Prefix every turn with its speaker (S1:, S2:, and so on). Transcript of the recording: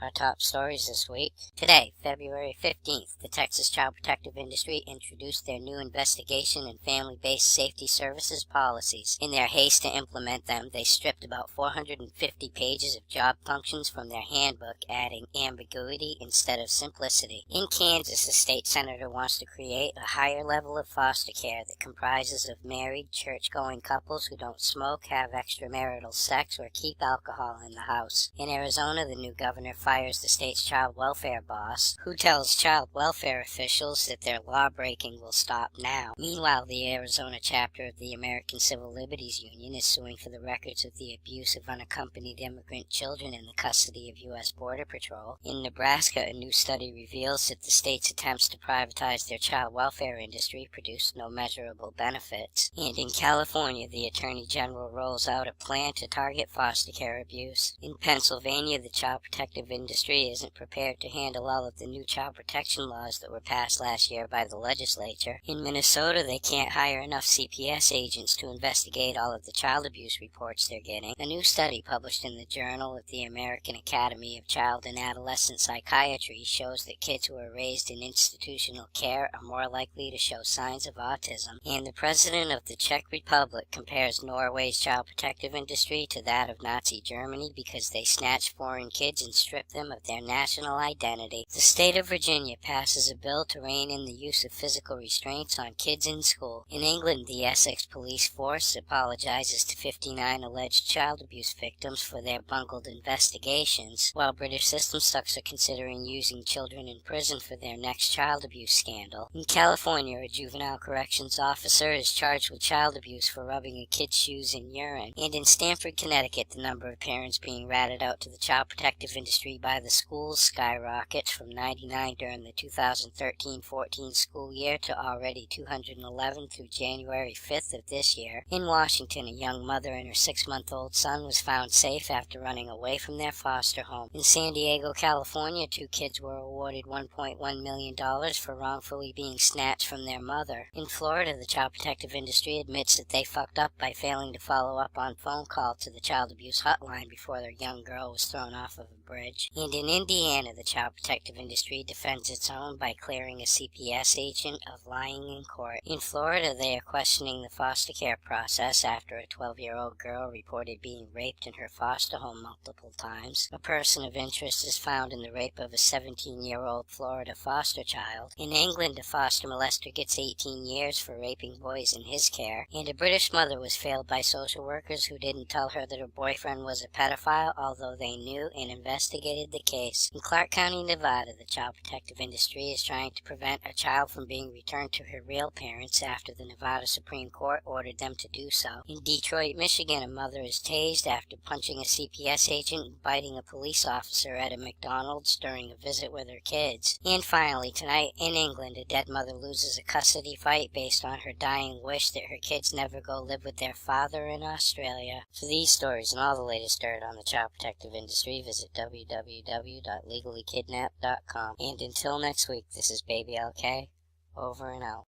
S1: our top stories this week. Today, February 15th, the Texas Child Protective Industry introduced their new investigation and family-based safety services policies. In their haste to implement them, they stripped about 450 pages of job functions from their handbook, adding ambiguity instead of simplicity. In Kansas, a state senator wants to create a higher level of foster care that comprises of married, church-going couples who don't smoke, have extramarital sex, or keep alcohol in the house. In Arizona, the new governor fires the state's child welfare boss, who tells child welfare officials that their law-breaking will stop now. Meanwhile, the Arizona chapter of the American Civil Liberties Union is suing for the records of the abuse of unaccompanied immigrant children in the custody of U.S. Border Patrol. In Nebraska, a new study reveals that the state's attempts to privatize their child welfare industry produced no measurable benefits. And in California, the Attorney General rolls out a plan to target foster care abuse. In Pennsylvania, the child protective industry isn't prepared to handle all of the new child protection laws that were passed last year by the legislature. In Minnesota, they can't hire enough CPS agents to investigate all of the child abuse reports they're getting. A new study published in the Journal of the American Academy of Child and Adolescent Psychiatry shows that kids who are raised in institutional care are more likely to show signs of autism. And the president of the Czech Republic compares Norway's child protective industry to that of Nazi Germany because they snatch foreign kids and strip them of their national identity. The state of Virginia passes a bill to rein in the use of physical restraints on kids in school. In England, the Essex police force apologizes to 59 alleged child abuse victims for their bungled investigations, while British system sucks are considering using children in prison for their next child abuse scandal. In California, a juvenile corrections officer is charged with child abuse for rubbing a kid's shoes in urine. And in Stamford, Connecticut, the number of parents being ratted out to the child protective industry by the schools skyrockets from 99 during the 2013-14 school year to already 211 through January 5th of this year. In Washington, a young mother and her 6-month-old son was found safe after running away from their foster home. In San Diego, California, 2 kids were awarded $1.1 million for wrongfully being snatched from their mother. In Florida, the child protective industry admits that they fucked up by failing to follow up on phone call to the child abuse hotline before their young girl was thrown off of a bridge. And in Indiana, the child protective industry defends its own by clearing a CPS agent of lying in court. In Florida, they are questioning the foster care process after a 12-year-old girl reported being raped in her foster home multiple times. A person of interest is found in the rape of a 17-year-old Florida foster child. In England, a foster molester gets 18 years for raping boys in his care. And a British mother was failed by social workers who didn't tell her that her boyfriend was a pedophile, although they knew and investigated the case. In Clark County, Nevada, the child protective industry is trying to prevent a child from being returned to her real parents after the Nevada Supreme Court ordered them to do so. In Detroit, Michigan, a mother is tased after punching a CPS agent and biting a police officer at a McDonald's during a visit with her kids. And finally, tonight in England, a dead mother loses a custody fight based on her dying wish that her kids never go live with their father in Australia. For these stories and all the latest dirt on the child protective industry, visit www.legallykidnapped.com. And until next week, this is Baby LK, over and out.